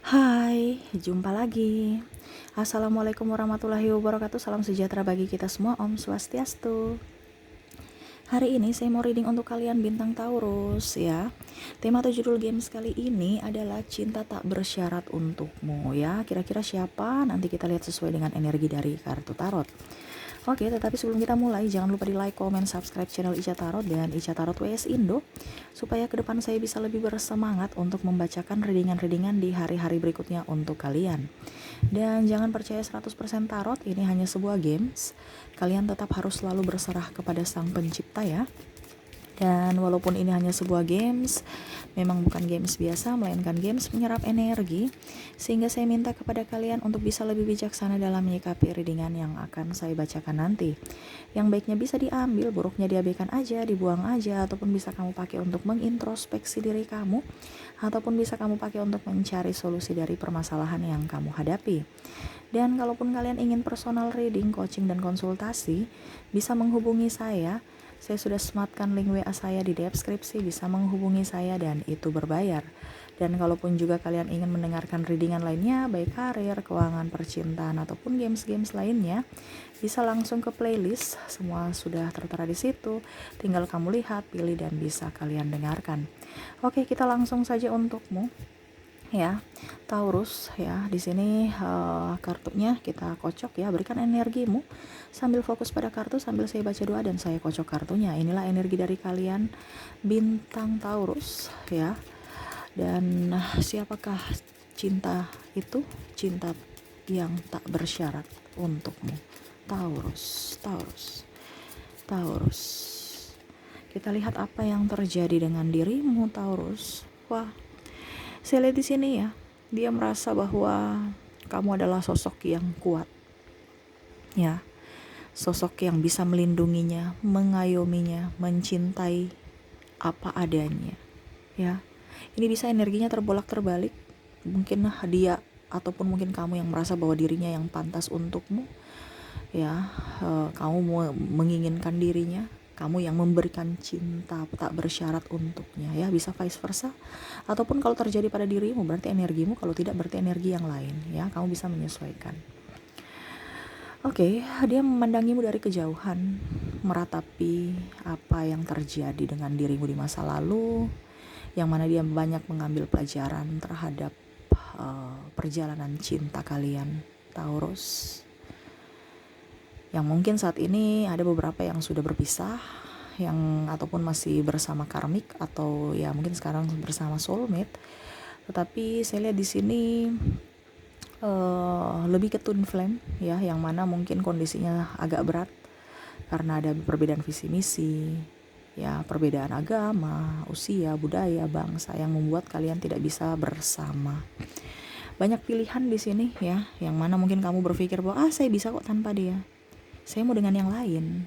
Hai, jumpa lagi. Assalamualaikum warahmatullahi wabarakatuh. Salam sejahtera bagi kita semua. Om Swastiastu. Hari ini saya mau reading untuk kalian bintang Taurus ya. Tema atau judul games kali ini adalah cinta tak bersyarat untukmu ya. Kira-kira siapa? Nanti kita lihat sesuai dengan energi dari kartu tarot. Oke, tetapi sebelum kita mulai, jangan lupa di like, comment, subscribe channel Ica Tarot dan Ica Tarot WS Indo, supaya ke depan saya bisa lebih bersemangat untuk membacakan readingan-readingan di hari-hari berikutnya untuk kalian. Dan jangan percaya 100% tarot, ini hanya sebuah games. Kalian tetap harus selalu berserah kepada Sang Pencipta ya. Dan walaupun ini hanya sebuah games, memang bukan games biasa, melainkan games menyerap energi, sehingga saya minta kepada kalian untuk bisa lebih bijaksana dalam menyikapi readingan yang akan saya bacakan nanti. Yang baiknya bisa diambil, buruknya diabaikan aja, dibuang aja, ataupun bisa kamu pakai untuk mengintrospeksi diri kamu, ataupun bisa kamu pakai untuk mencari solusi dari permasalahan yang kamu hadapi. Dan kalaupun kalian ingin personal reading, coaching, dan konsultasi, bisa menghubungi saya. Saya sudah sematkan link WA saya di deskripsi, bisa menghubungi saya dan itu berbayar. Dan kalaupun juga kalian ingin mendengarkan readingan lainnya, baik karir, keuangan, percintaan, ataupun games-games lainnya, bisa langsung ke playlist, semua sudah tertera di situ. Tinggal kamu lihat, pilih, dan bisa kalian dengarkan. Oke, kita langsung saja untukmu. Ya, Taurus ya, di sini kartunya kita kocok ya, berikan energimu sambil fokus pada kartu sambil saya baca doa dan saya kocok kartunya. Inilah energi dari kalian bintang Taurus ya. Dan siapakah cinta itu? Cinta yang tak bersyarat untukmu. Taurus, Taurus, Taurus. Kita lihat apa yang terjadi dengan dirimu Taurus. Wah, saya lihat di sini ya, dia merasa bahwa kamu adalah sosok yang kuat. Ya, sosok yang bisa melindunginya, mengayominya, mencintai apa adanya. Ya, ini bisa energinya terbolak-terbalik. Mungkin dia ataupun mungkin kamu yang merasa bahwa dirinya yang pantas untukmu. Ya, kamu menginginkan dirinya, kamu yang memberikan cinta tak bersyarat untuknya ya, bisa vice versa. Ataupun kalau terjadi pada dirimu berarti energimu, kalau tidak berarti energi yang lain ya, kamu bisa menyesuaikan. Oke, dia memandangimu dari kejauhan, meratapi apa yang terjadi dengan dirimu di masa lalu, yang mana dia banyak mengambil pelajaran terhadap perjalanan cinta kalian Taurus. Yang mungkin saat ini ada beberapa yang sudah berpisah, yang ataupun masih bersama karmik, atau ya mungkin sekarang bersama soulmate. Tetapi saya lihat di sini lebih ke twin flame ya, yang mana mungkin kondisinya agak berat karena ada perbedaan visi misi ya, perbedaan agama, usia, budaya, bangsa yang membuat kalian tidak bisa bersama. Banyak pilihan di sini ya, yang mana mungkin kamu berpikir bahwa saya bisa kok tanpa dia, saya mau dengan yang lain.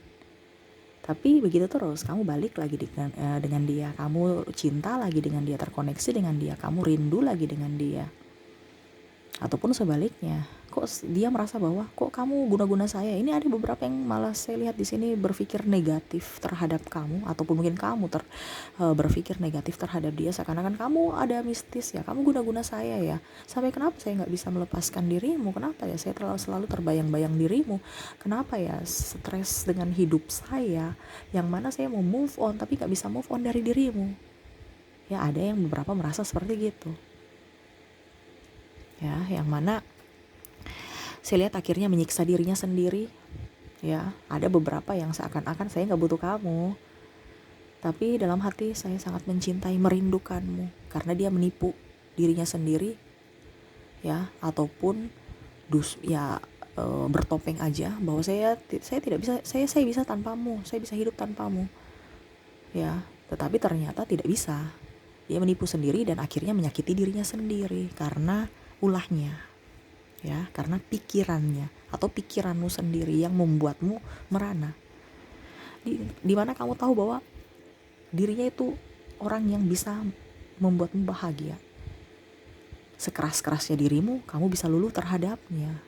Tapi begitu terus, kamu balik lagi dengan dia, kamu cinta lagi dengan dia, terkoneksi dengan dia, kamu rindu lagi dengan dia. Ataupun sebaliknya, kok dia merasa bahwa kok kamu guna-guna saya. Ini ada beberapa yang malah saya lihat di sini berpikir negatif terhadap kamu, ataupun mungkin kamu berpikir negatif terhadap dia, seakan-akan kamu ada mistis ya, kamu guna-guna saya ya. Sampai kenapa saya nggak bisa melepaskan dirimu? Kenapa ya saya selalu terbayang-bayang dirimu? Kenapa ya stres dengan hidup saya, yang mana saya mau move on tapi nggak bisa move on dari dirimu? Ya ada yang beberapa merasa seperti gitu. Ya, yang mana saya lihat akhirnya menyiksa dirinya sendiri. Ya, ada beberapa yang seakan-akan saya nggak butuh kamu, tapi dalam hati saya sangat mencintai, merindukanmu, karena dia menipu dirinya sendiri. Ya, ataupun bertopeng aja bahwa saya tidak bisa, saya bisa tanpamu, saya bisa hidup tanpamu. Ya, tetapi ternyata tidak bisa. Dia menipu sendiri dan akhirnya menyakiti dirinya sendiri karena ulahnya. Ya, karena pikirannya atau pikiranmu sendiri yang membuatmu merana. Di mana kamu tahu bahwa dirinya itu orang yang bisa membuatmu bahagia. Sekeras-kerasnya dirimu, kamu bisa luluh terhadapnya.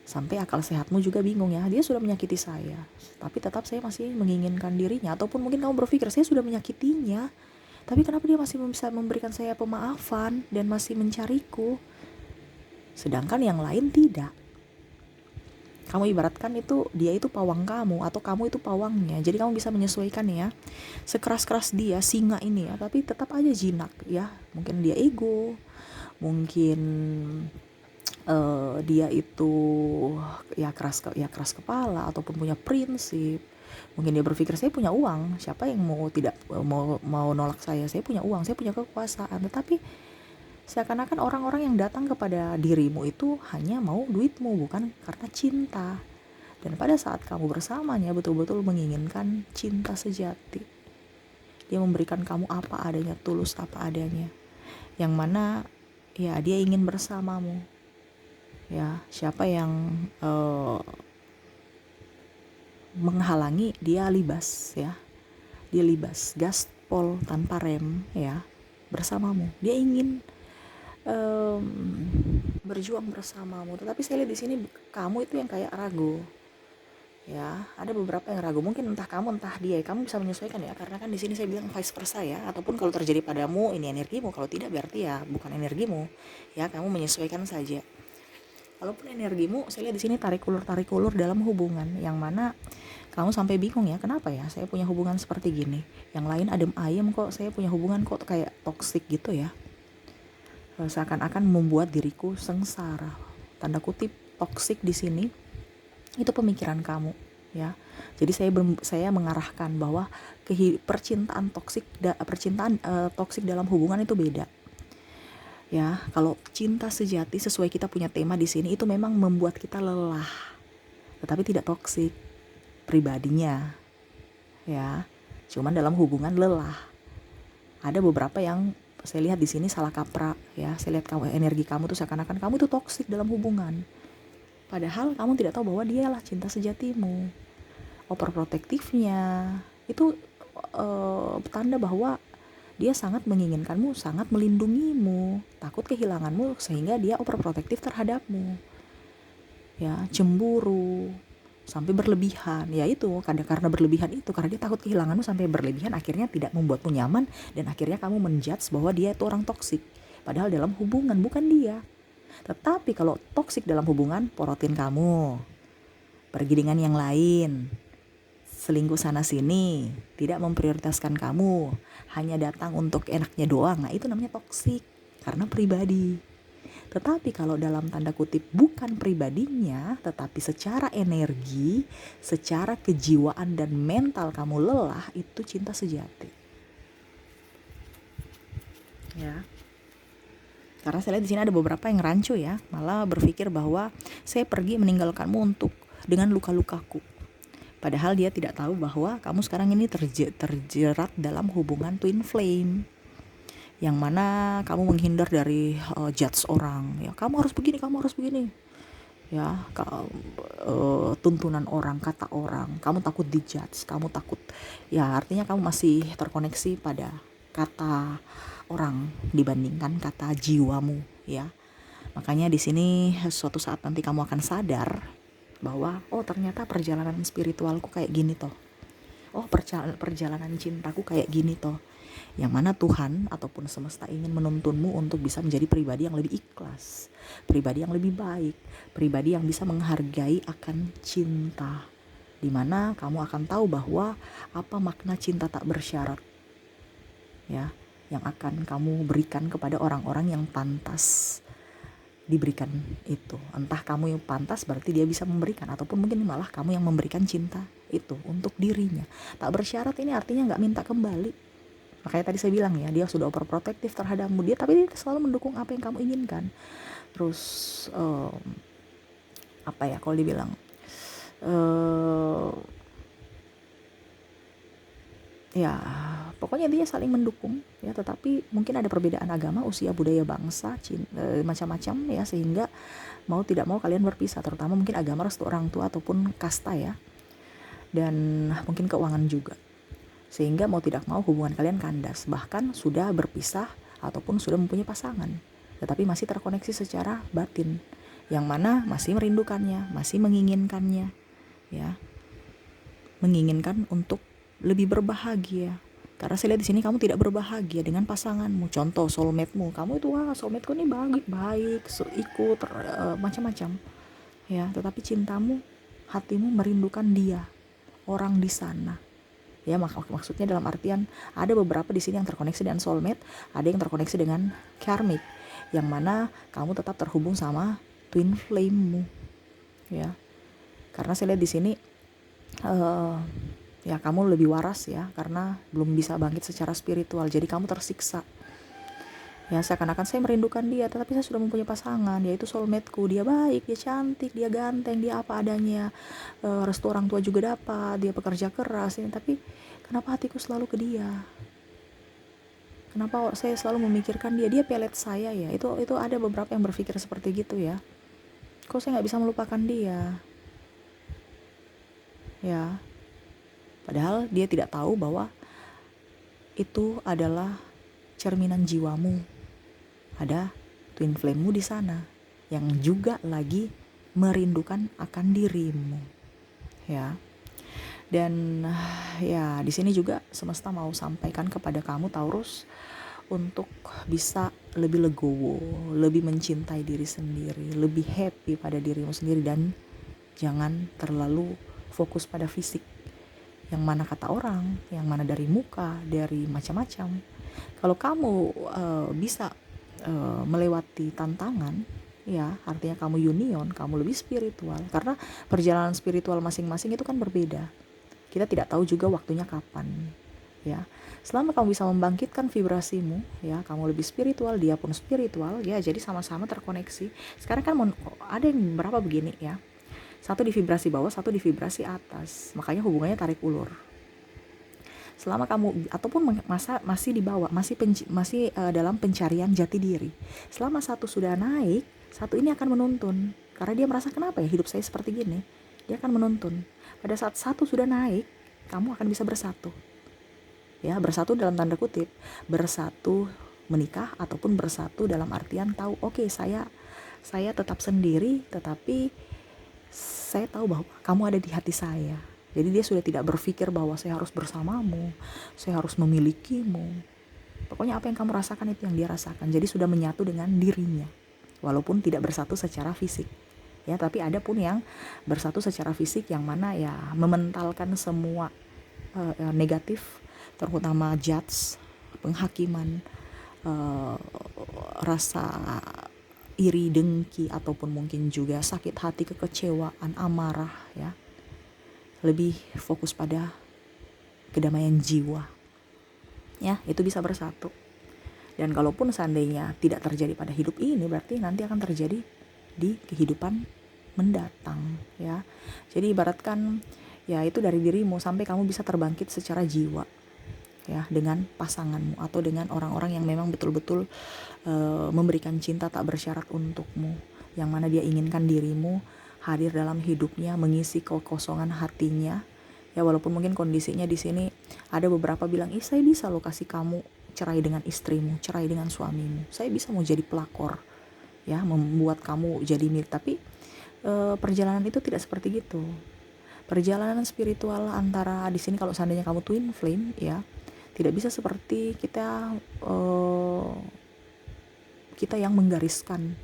Sampai akal sehatmu juga bingung ya, dia sudah menyakiti saya, tapi tetap saya masih menginginkan dirinya. Ataupun mungkin kamu berpikir saya sudah menyakitinya, Tapi kenapa dia masih bisa memberikan saya pemaafan dan masih mencariku, sedangkan yang lain tidak? Kamu ibaratkan itu dia itu pawang kamu atau kamu itu pawangnya. Jadi kamu bisa menyesuaikan ya. Sekeras-keras dia singa ini ya, tapi tetap aja jinak ya. Mungkin dia ego, mungkin dia itu keras kepala ataupun punya prinsip. Mungkin dia berpikir saya punya uang, siapa yang mau nolak saya punya uang, saya punya kekuasaan. Tetapi seakan-akan orang-orang yang datang kepada dirimu itu hanya mau duitmu, bukan karena cinta. Dan pada saat kamu bersamanya betul-betul menginginkan cinta sejati, dia memberikan kamu apa adanya, tulus apa adanya, yang mana ya dia ingin bersamamu. Ya, siapa yang menghalangi, dia libas ya. Dia libas, gaspol tanpa rem ya, bersamamu. Dia ingin berjuang bersamamu. Tetapi saya lihat di sini kamu itu yang kayak ragu. Ya, ada beberapa yang ragu. Mungkin entah kamu entah dia. Kamu bisa menyesuaikan ya, karena kan di sini saya bilang vice versa ya. Ataupun kalau terjadi padamu ini energimu, kalau tidak berarti ya bukan energimu. Ya, kamu menyesuaikan saja. Walaupun energimu, saya lihat di sini tarik ulur dalam hubungan, yang mana kamu sampai bingung ya, kenapa ya saya punya hubungan seperti gini, yang lain adem ayem kok, saya punya hubungan kok kayak toksik gitu ya. Seakan-akan membuat diriku sengsara. Tanda kutip toksik di sini itu pemikiran kamu ya. Jadi saya mengarahkan bahwa percintaan toksik dalam hubungan itu beda. Ya, kalau cinta sejati sesuai kita punya tema di sini itu memang membuat kita lelah, tetapi tidak toksik pribadinya. Ya, cuman dalam hubungan lelah. Ada beberapa yang saya lihat di sini salah kaprah ya. Saya lihat energi kamu tuh seakan-akan kamu itu toksik dalam hubungan. Padahal kamu tidak tahu bahwa dialah cinta sejatimu. Overprotektifnya itu tanda bahwa dia sangat menginginkanmu, sangat melindungimu, takut kehilanganmu, sehingga dia overprotektif terhadapmu. Ya, cemburu sampai berlebihan. Ya itu, karena berlebihan itu, karena dia takut kehilanganmu sampai berlebihan, akhirnya tidak membuatmu nyaman, dan akhirnya kamu menjudge bahwa dia itu orang toksik. Padahal dalam hubungan bukan dia. Tetapi kalau toksik dalam hubungan, porotin kamu, pergi dengan yang lain, selingkuh sana sini, tidak memprioritaskan kamu, hanya datang untuk enaknya doang. Nah, itu namanya toksik karena pribadi. Tetapi kalau dalam tanda kutip bukan pribadinya, tetapi secara energi, secara kejiwaan dan mental kamu lelah, itu cinta sejati. Ya. Karena saya lihat di sini ada beberapa yang rancu ya, malah berpikir bahwa saya pergi meninggalkanmu dengan luka-lukaku. Padahal dia tidak tahu bahwa kamu sekarang ini terjerat dalam hubungan twin flame, yang mana kamu menghindar dari judge orang. Ya, kamu harus begini, ya, tuntunan orang, kata orang. Kamu takut dijudge, kamu takut. Ya, artinya kamu masih terkoneksi pada kata orang dibandingkan kata jiwamu. Ya, makanya di sini suatu saat nanti kamu akan sadar bahwa ternyata perjalanan spiritualku kayak gini toh. Perjalanan cintaku kayak gini toh. Yang mana Tuhan ataupun semesta ingin menuntunmu untuk bisa menjadi pribadi yang lebih ikhlas, pribadi yang lebih baik, pribadi yang bisa menghargai akan cinta, dimana kamu akan tahu bahwa apa makna cinta tak bersyarat ya, yang akan kamu berikan kepada orang-orang yang pantas diberikan itu. Entah kamu yang pantas berarti dia bisa memberikan, ataupun mungkin malah kamu yang memberikan cinta itu untuk dirinya. Tak bersyarat ini artinya gak minta kembali. Makanya tadi saya bilang ya, dia sudah overprotective terhadapmu, tapi dia selalu mendukung apa yang kamu inginkan. Terus kalau dibilang ya pokoknya dia saling mendukung ya, tetapi mungkin ada perbedaan agama, usia, budaya, bangsa, macam-macam ya, sehingga mau tidak mau kalian berpisah, terutama mungkin agama, restu orang tua ataupun kasta ya, dan mungkin keuangan juga, sehingga mau tidak mau hubungan kalian kandas, bahkan sudah berpisah ataupun sudah mempunyai pasangan, tetapi masih terkoneksi secara batin, yang mana masih merindukannya, masih menginginkannya ya, menginginkan untuk lebih berbahagia, Karena saya lihat di sini kamu tidak berbahagia dengan pasanganmu. Contoh soulmate-mu, kamu itu wah soulmate-ku ini baik, ikut macam-macam. Ya, tetapi cintamu, hatimu merindukan dia, orang di sana. Ya, maksudnya dalam artian ada beberapa di sini yang terkoneksi dengan soulmate, ada yang terkoneksi dengan karmic, yang mana kamu tetap terhubung sama twin flame-mu. Ya. Karena saya lihat di sini ya kamu lebih waras ya, karena belum bisa bangkit secara spiritual, jadi kamu tersiksa. Ya, seakan-akan saya merindukan dia, tetapi saya sudah mempunyai pasangan, yaitu soulmate-ku. Dia baik, dia cantik, dia ganteng, dia apa adanya, restu orang tua juga dapat, dia pekerja keras, tapi kenapa hatiku selalu ke dia? Kenapa saya selalu memikirkan dia? Dia pelet saya ya. Itu ada beberapa yang berpikir seperti gitu ya. Kok saya nggak bisa melupakan dia? Ya, padahal dia tidak tahu bahwa itu adalah cerminan jiwamu. Ada twin flame-mu di sana yang juga lagi merindukan akan dirimu. Ya. Dan ya di sini juga semesta mau sampaikan kepada kamu Taurus untuk bisa lebih legowo, lebih mencintai diri sendiri, lebih happy pada dirimu sendiri, dan jangan terlalu fokus pada fisik. Yang mana kata orang, yang mana dari muka, dari macam-macam. Kalau kamu bisa melewati tantangan, ya artinya kamu union, kamu lebih spiritual. Karena perjalanan spiritual masing-masing itu kan berbeda. Kita tidak tahu juga waktunya kapan. Ya, selama kamu bisa membangkitkan vibrasimu, ya kamu lebih spiritual, dia pun spiritual, ya jadi sama-sama terkoneksi. Sekarang kan ada yang berapa begini ya. Satu di vibrasi bawah, satu di vibrasi atas. Makanya hubungannya tarik ulur. Selama kamu ataupun masih di bawah, masih dalam pencarian jati diri. Selama satu sudah naik, satu ini akan menuntun. Karena dia merasa kenapa ya hidup saya seperti gini. Dia akan menuntun. Pada saat satu sudah naik, kamu akan bisa bersatu. Ya, bersatu dalam tanda kutip, bersatu menikah ataupun bersatu dalam artian tahu oke, saya tetap sendiri, tetapi saya tahu bahwa kamu ada di hati saya. Jadi dia sudah tidak berpikir bahwa saya harus bersamamu, saya harus memilikimu. Pokoknya apa yang kamu rasakan itu yang dia rasakan. Jadi sudah menyatu dengan dirinya, walaupun tidak bersatu secara fisik. Ya, tapi ada pun yang bersatu secara fisik, yang mana ya mementalkan semua negatif, terutama judge, penghakiman, rasa iri, dengki, ataupun mungkin juga sakit hati, kekecewaan, amarah ya. Lebih fokus pada kedamaian jiwa. Ya, itu bisa bersatu. Dan kalaupun seandainya tidak terjadi pada hidup ini, berarti nanti akan terjadi di kehidupan mendatang ya. Jadi ibaratkan ya itu dari dirimu sampai kamu bisa terbangkit secara jiwa ya, dengan pasanganmu atau dengan orang-orang yang memang betul-betul memberikan cinta tak bersyarat untukmu, yang mana dia inginkan dirimu hadir dalam hidupnya, mengisi kekosongan hatinya ya. Walaupun mungkin kondisinya di sini ada beberapa bilang, saya bisa loh kasih kamu cerai dengan istrimu, cerai dengan suamimu, saya bisa mau jadi pelakor ya, membuat kamu jadi milik. Tapi perjalanan itu tidak seperti gitu. Perjalanan spiritual antara di sini, kalau seandainya kamu twin flame ya, tidak bisa seperti kita yang menggariskan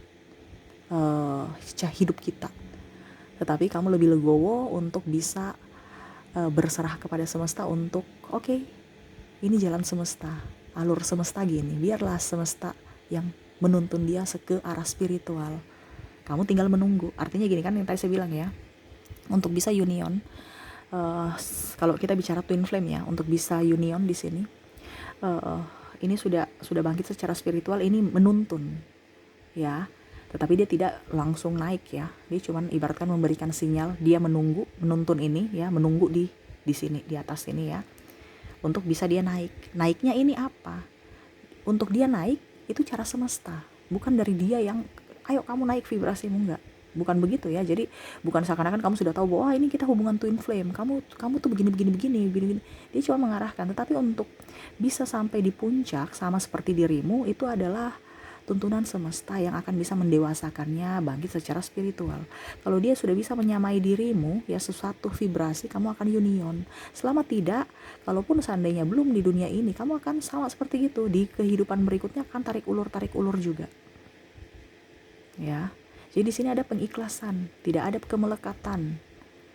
hidup kita, tetapi kamu lebih legowo untuk bisa berserah kepada semesta untuk oke, ini jalan semesta, alur semesta gini, biarlah semesta yang menuntun dia ke arah spiritual. Kamu tinggal menunggu. Artinya gini kan yang tadi saya bilang ya, untuk bisa union, kalau kita bicara twin flame ya, untuk bisa union di sini, ini sudah bangkit secara spiritual, ini menuntun ya, tetapi dia tidak langsung naik ya. Dia cuman ibaratkan memberikan sinyal, dia menuntun ini ya, menunggu di sini, di atas ini ya, untuk bisa dia naik. Naiknya ini apa? Untuk dia naik itu cara semesta, bukan dari dia yang ayo kamu naik vibrasimu, enggak. Bukan begitu ya. Jadi bukan seakan-akan kamu sudah tahu bahwa ini kita hubungan twin flame, kamu tuh begini. Dia cuma mengarahkan. Tetapi untuk bisa sampai di puncak sama seperti dirimu, itu adalah tuntunan semesta yang akan bisa mendewasakannya bangkit secara spiritual. Kalau dia sudah bisa menyamai dirimu, ya sesuatu vibrasi, kamu akan union. Selama tidak, kalaupun seandainya belum di dunia ini, kamu akan sama seperti itu. Di kehidupan berikutnya akan tarik ulur juga. Ya. Jadi di sini ada pengikhlasan, tidak ada kemelekatan.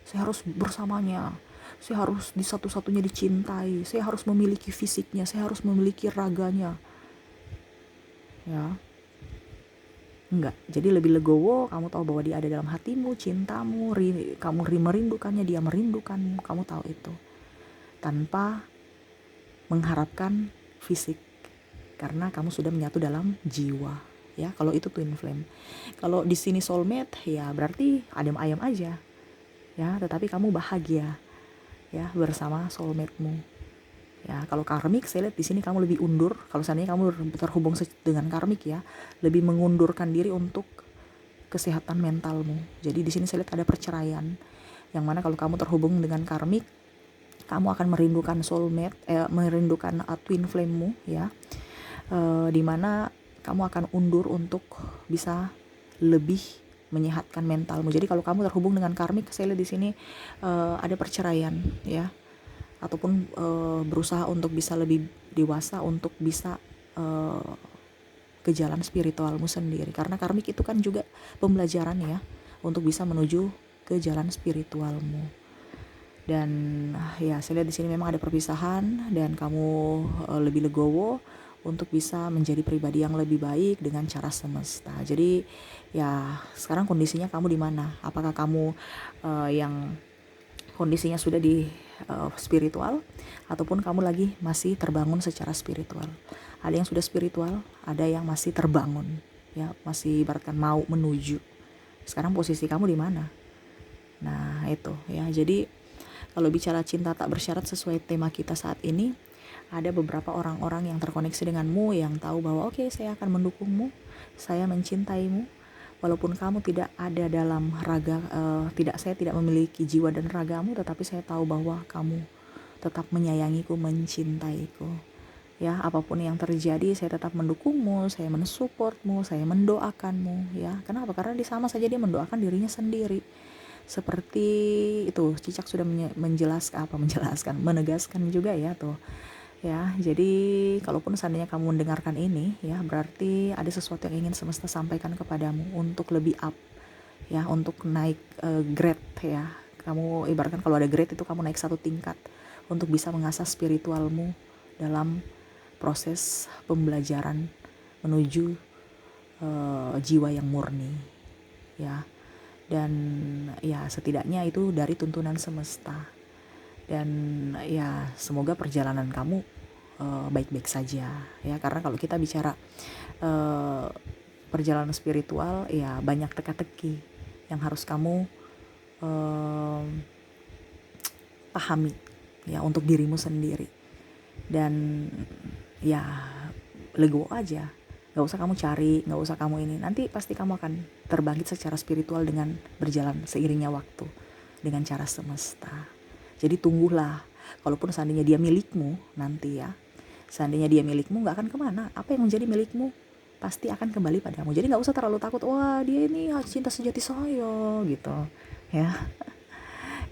Saya harus bersamanya, saya harus di satu-satunya dicintai, saya harus memiliki fisiknya, saya harus memiliki raganya. Ya. Enggak, jadi lebih legowo, kamu tahu bahwa dia ada dalam hatimu, cintamu, kamu merindukannya, dia merindukanmu, kamu tahu itu. Tanpa mengharapkan fisik, karena kamu sudah menyatu dalam jiwa. Ya, kalau itu twin flame. Kalau di sini soulmate, ya berarti adem ayam aja. Ya, tetapi kamu bahagia ya bersama soulmate-mu. Ya, kalau karmik saya lihat di sini kamu lebih undur. Kalau seandainya kamu terhubung dengan karmik ya, lebih mengundurkan diri untuk kesehatan mentalmu. Jadi di sini saya lihat ada perceraian. Yang mana kalau kamu terhubung dengan karmik, kamu akan merindukan soulmate, merindukan twin flame-mu ya. Dimana kamu akan undur untuk bisa lebih menyehatkan mentalmu. Jadi kalau kamu terhubung dengan karmik, saya lihat di sini ada perceraian ya, ataupun berusaha untuk bisa lebih dewasa, untuk bisa ke jalan spiritualmu sendiri. Karena karmik itu kan juga pembelajaran ya, untuk bisa menuju ke jalan spiritualmu. Dan ya saya lihat di sini memang ada perpisahan dan kamu lebih legowo untuk bisa menjadi pribadi yang lebih baik dengan cara semesta. Jadi ya sekarang kondisinya kamu di mana? Apakah kamu yang kondisinya sudah di spiritual, ataupun kamu lagi masih terbangun secara spiritual? Ada yang sudah spiritual, ada yang masih terbangun, ya masih ibaratkan mau menuju. Sekarang posisi kamu di mana? Nah itu ya. Jadi kalau bicara cinta tak bersyarat sesuai tema kita saat ini, ada beberapa orang-orang yang terkoneksi denganmu yang tahu bahwa oke, saya akan mendukungmu, saya mencintaimu, walaupun kamu tidak ada dalam raga, saya tidak memiliki jiwa dan ragamu, tetapi saya tahu bahwa kamu tetap menyayangiku, mencintaiku. Ya, apapun yang terjadi, saya tetap mendukungmu, saya mensupportmu, saya mendoakanmu. Ya, kenapa? Karena sama saja dia mendoakan dirinya sendiri. Seperti itu, Cicak sudah menegaskan juga ya tuh. Ya, jadi kalaupun seandainya kamu mendengarkan ini ya, berarti ada sesuatu yang ingin semesta sampaikan kepadamu untuk lebih up ya, untuk naik grade ya. Kamu ibaratkan kalau ada grade itu kamu naik satu tingkat untuk bisa mengasah spiritualmu dalam proses pembelajaran menuju jiwa yang murni ya. Dan ya setidaknya itu dari tuntunan semesta. Dan ya semoga perjalanan kamu baik-baik saja ya, karena kalau kita bicara perjalanan spiritual ya banyak teka-teki yang harus kamu pahami ya untuk dirimu sendiri. Dan ya legowo aja, gak usah kamu cari, gak usah kamu ini, nanti pasti kamu akan terbangkit secara spiritual dengan berjalan seiringnya waktu dengan cara semesta. Jadi tunggulah, kalaupun seandainya dia milikmu nanti ya, seandainya dia milikmu gak akan kemana. Apa yang menjadi milikmu pasti akan kembali padamu. Jadi gak usah terlalu takut, wah dia ini cinta sejati saya gitu ya.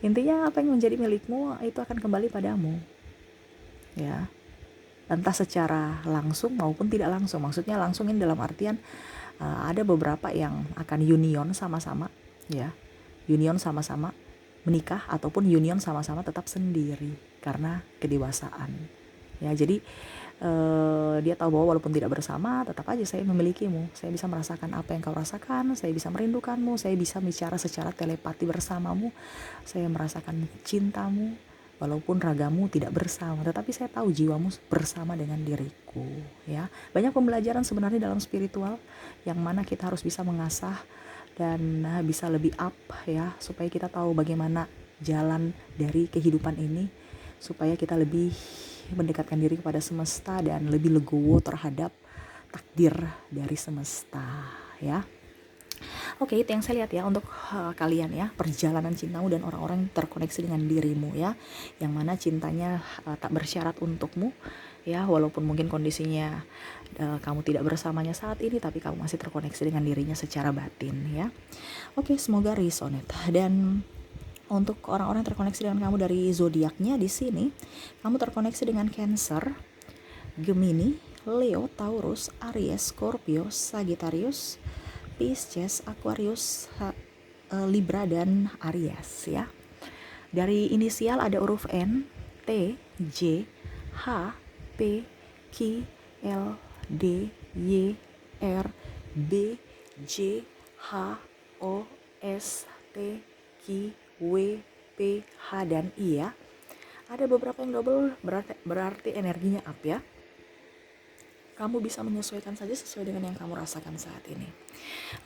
Intinya apa yang menjadi milikmu itu akan kembali padamu ya, entah secara langsung maupun tidak langsung. Maksudnya langsung ini dalam artian ada beberapa yang akan union sama-sama ya, union sama-sama menikah, ataupun union sama-sama tetap sendiri karena kedewasaan ya. Jadi dia tahu bahwa walaupun tidak bersama, tetap aja saya memilikimu, saya bisa merasakan apa yang kau rasakan, saya bisa merindukanmu, saya bisa bicara secara telepati bersamamu, saya merasakan cintamu walaupun ragamu tidak bersama, tetapi saya tahu jiwamu bersama dengan diriku ya. Banyak pembelajaran sebenarnya dalam spiritual yang mana kita harus bisa mengasah dan bisa lebih up ya, supaya kita tahu bagaimana jalan dari kehidupan ini, supaya kita lebih mendekatkan diri kepada semesta dan lebih legowo terhadap takdir dari semesta ya. Oke, itu yang saya lihat ya untuk kalian ya, perjalanan cintamu dan orang-orang terkoneksi dengan dirimu ya, yang mana cintanya tak bersyarat untukmu ya, walaupun mungkin kondisinya kamu tidak bersamanya saat ini, tapi kamu masih terkoneksi dengan dirinya secara batin ya. Oke, semoga resonate. Dan untuk orang-orang yang terkoneksi dengan kamu dari zodiaknya di sini, kamu terkoneksi dengan Cancer, Gemini, Leo, Taurus, Aries, Scorpio, Sagittarius, Pisces, Aquarius, Libra dan Aries ya. Dari inisial ada huruf N, T, J, H, P, Q, L, D, Y, R, B, J, H, O, S, T, Q, W, P, H dan I ya. Ada beberapa yang double, berarti energinya up ya. Kamu bisa menyesuaikan saja sesuai dengan yang kamu rasakan saat ini.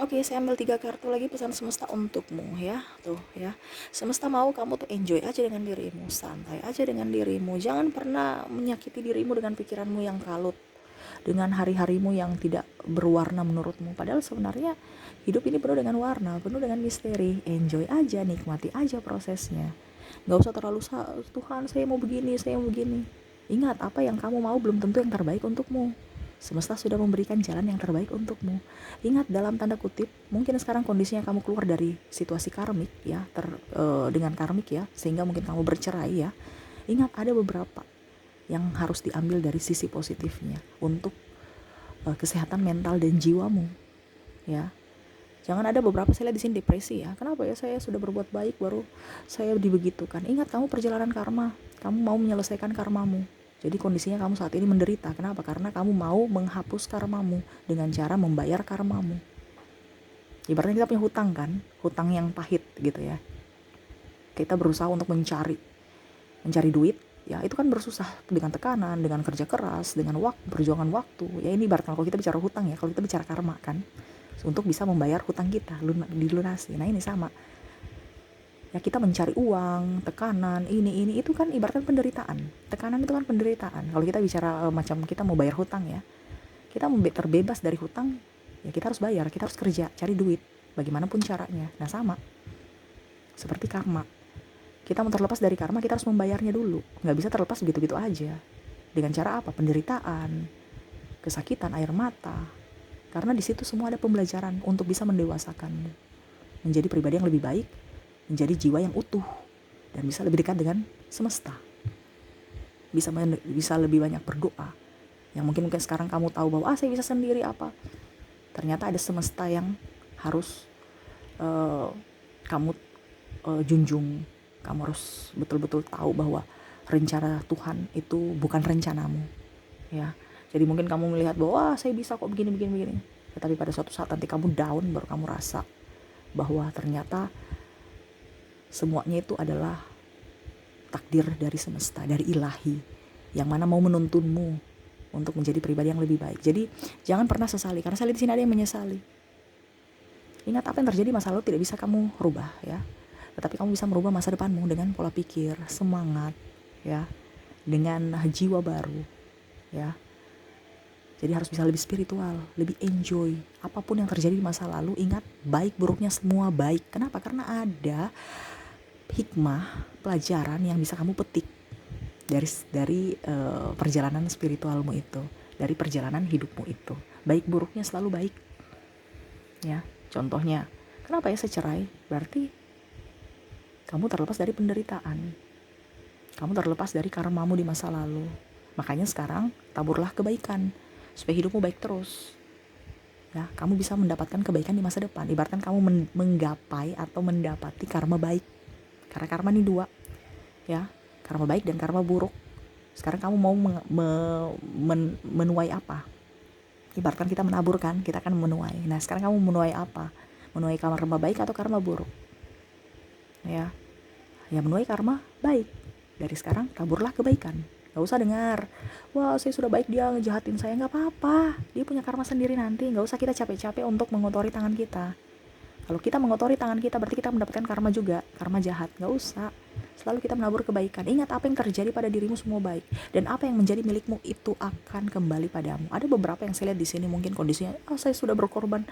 Oke, saya ambil 3 kartu lagi pesan semesta untukmu ya. Tuh ya. Semesta mau kamu tuh enjoy aja dengan dirimu, santai aja dengan dirimu. Jangan pernah menyakiti dirimu dengan pikiranmu yang kalut, dengan hari-harimu yang tidak berwarna menurutmu. Padahal sebenarnya hidup ini penuh dengan warna, penuh dengan misteri. Enjoy aja, nikmati aja prosesnya. Gak usah terlalu Tuhan saya mau begini, saya mau begini. Ingat, apa yang kamu mau belum tentu yang terbaik untukmu. Semesta sudah memberikan jalan yang terbaik untukmu. Ingat, dalam tanda kutip, mungkin sekarang kondisinya kamu keluar dari situasi karmik ya, dengan karmik ya, sehingga mungkin kamu bercerai ya. Ingat, ada beberapa yang harus diambil dari sisi positifnya untuk kesehatan mental dan jiwamu ya. Jangan ada beberapa, saya lihat di sini depresi ya. Kenapa ya, saya sudah berbuat baik baru saya dibegitukan. Ingat, kamu perjalanan karma, kamu mau menyelesaikan karmamu. Jadi kondisinya kamu saat ini menderita. Kenapa? Karena kamu mau menghapus karmamu dengan cara membayar karmamu. Ibaratnya kita punya hutang kan, hutang yang pahit gitu ya. Kita berusaha untuk mencari duit, ya itu kan bersusah dengan tekanan, dengan kerja keras, dengan perjuangan waktu. Ya ini ibaratnya kalau kita bicara hutang ya, kalau kita bicara karma kan, untuk bisa membayar hutang kita, dilunasi. Nah ini sama. Ya kita mencari uang, tekanan, ini itu kan ibaratkan penderitaan. Tekanan itu kan penderitaan. Kalau kita bicara macam kita mau bayar hutang ya, kita terbebas dari hutang, ya kita harus bayar, kita harus kerja, cari duit, bagaimanapun caranya. Nah sama, seperti karma. Kita mau terlepas dari karma, kita harus membayarnya dulu. Nggak bisa terlepas begitu-begitu aja. Dengan cara apa? Penderitaan, kesakitan, air mata. Karena di situ semua ada pembelajaran untuk bisa mendewasakanmu, menjadi pribadi yang lebih baik, menjadi jiwa yang utuh, dan bisa lebih dekat dengan semesta. Bisa lebih banyak berdoa. Yang mungkin sekarang kamu tahu bahwa saya bisa sendiri apa. Ternyata ada semesta yang harus kamu junjung. Kamu harus betul-betul tahu bahwa rencana Tuhan itu bukan rencanamu. Ya. Jadi mungkin kamu melihat bahwa saya bisa kok begini. Tetapi pada suatu saat nanti kamu down, baru kamu rasa bahwa ternyata semuanya itu adalah takdir dari semesta, dari ilahi, yang mana mau menuntunmu untuk menjadi pribadi yang lebih baik. Jadi jangan pernah sesali, karena saya lihat di sini ada yang menyesali. Ingat, apa yang terjadi masa lalu tidak bisa kamu rubah ya, tetapi kamu bisa merubah masa depanmu dengan pola pikir, semangat ya, dengan jiwa baru ya. Jadi harus bisa lebih spiritual, lebih enjoy apapun yang terjadi di masa lalu. Ingat, baik buruknya semua baik. Kenapa? Karena ada hikmah, pelajaran yang bisa kamu petik dari perjalanan spiritualmu itu, dari perjalanan hidupmu itu. Baik buruknya selalu baik ya. Contohnya, kenapa ya saya cerai? Berarti kamu terlepas dari penderitaan, kamu terlepas dari karmamu di masa lalu. Makanya sekarang taburlah kebaikan supaya hidupmu baik terus ya. Kamu bisa mendapatkan kebaikan di masa depan. Ibaratkan kamu menggapai atau mendapati karma baik. Karena karma ini 2 ya, karma baik dan karma buruk. Sekarang kamu mau menuai apa? Ibaratkan kita menabur kan, kita akan menuai. Nah sekarang kamu menuai apa? Menuai karma baik atau karma buruk? Ya menuai karma baik. Dari sekarang taburlah kebaikan. Gak usah dengar, wah saya sudah baik dia ngejahatin saya. Gak apa-apa, dia punya karma sendiri nanti. Gak usah kita capek-capek untuk mengotori tangan kita. Kalau kita mengotori tangan kita berarti kita mendapatkan karma juga, karma jahat. Gak usah. Selalu kita menabur kebaikan. Ingat, apa yang terjadi pada dirimu semua baik, dan apa yang menjadi milikmu itu akan kembali padamu. Ada beberapa yang saya lihat di sini mungkin kondisinya, saya sudah berkorban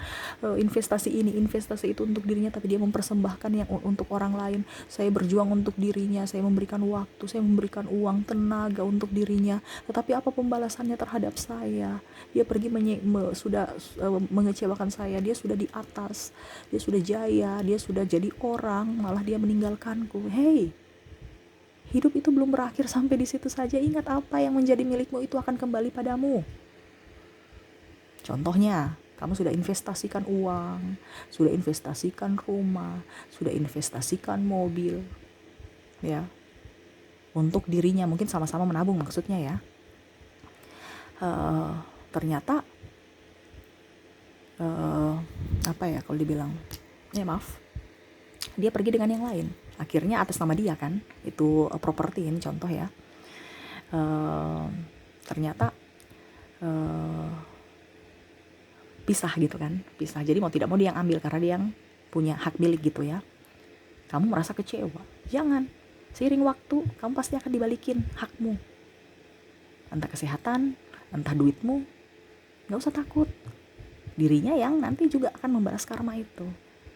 investasi ini, investasi itu untuk dirinya, tapi dia mempersembahkan yang untuk orang lain. Saya berjuang untuk dirinya, saya memberikan waktu, saya memberikan uang, tenaga untuk dirinya, tetapi apa pembalasannya terhadap saya? Dia pergi mengecewakan saya. Dia sudah di atas, dia sudah jaya, dia sudah jadi orang, malah dia meninggalkanku. Hey, hidup itu belum berakhir sampai di situ saja. Ingat, apa yang menjadi milikmu itu akan kembali padamu. Contohnya, kamu sudah investasikan uang, sudah investasikan rumah, sudah investasikan mobil, ya, untuk dirinya, mungkin sama-sama menabung maksudnya ya. Ternyata apa ya kalau dibilang, ya maaf, dia pergi dengan yang lain. Akhirnya atas nama dia kan, itu properti ini contoh ya. Ternyata pisah gitu kan, pisah. Jadi mau tidak mau dia yang ambil karena dia yang punya hak milik gitu ya. Kamu merasa kecewa? Jangan. Seiring waktu kamu pasti akan dibalikin hakmu. Entah kesehatan, entah duitmu. Gak usah takut. Dirinya yang nanti juga akan membalas karma itu.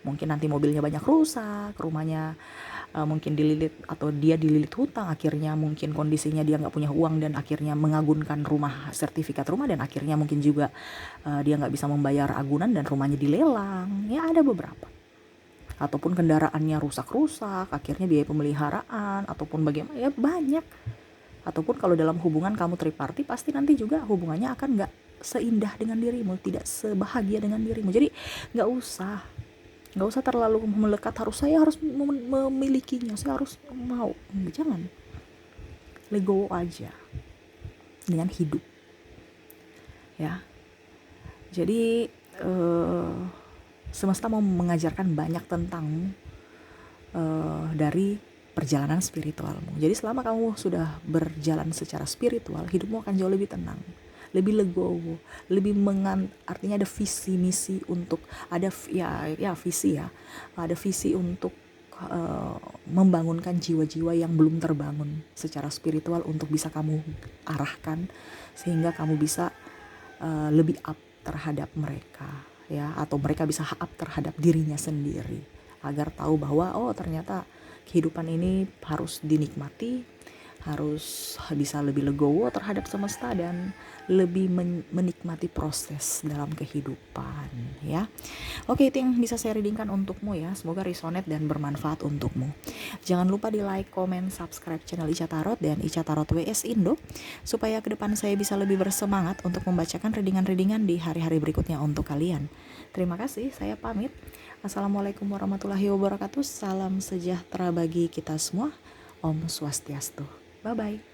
Mungkin nanti mobilnya banyak rusak, rumahnya mungkin dililit, atau dia dililit hutang, akhirnya mungkin kondisinya dia nggak punya uang dan akhirnya mengagunkan rumah, sertifikat rumah, dan akhirnya mungkin juga dia nggak bisa membayar agunan dan rumahnya dilelang. Ya ada beberapa. Ataupun kendaraannya rusak-rusak, akhirnya biaya pemeliharaan, ataupun bagaimana, ya banyak. Ataupun kalau dalam hubungan kamu triparti, pasti nanti juga hubungannya akan nggak seindah dengan dirimu, tidak sebahagia dengan dirimu. Jadi nggak usah terlalu melekat, saya harus memilikinya, saya harus mau. Jangan, let go aja dengan hidup ya. Jadi semesta mau mengajarkan banyak tentangmu dari perjalanan spiritualmu. Jadi selama kamu sudah berjalan secara spiritual, hidupmu akan jauh lebih tenang, lebih legowo, lebih artinya ada visi misi untuk, ada visi ya, ada visi untuk membangunkan jiwa-jiwa yang belum terbangun secara spiritual, untuk bisa kamu arahkan sehingga kamu bisa lebih up terhadap mereka ya, atau mereka bisa up terhadap dirinya sendiri, agar tahu bahwa ternyata kehidupan ini harus dinikmati, harus bisa lebih legowo terhadap semesta, dan lebih menikmati proses dalam kehidupan ya. Oke, itu yang bisa saya readingkan untukmu ya. Semoga resonate dan bermanfaat untukmu. Jangan lupa di like, comment, subscribe channel Ica Tarot dan Ica Tarot WS Indo, supaya ke depan saya bisa lebih bersemangat untuk membacakan readingan-readingan di hari-hari berikutnya untuk kalian. Terima kasih, saya pamit. Assalamualaikum warahmatullahi wabarakatuh. Salam sejahtera bagi kita semua. Om Swastiastu. Bye-bye.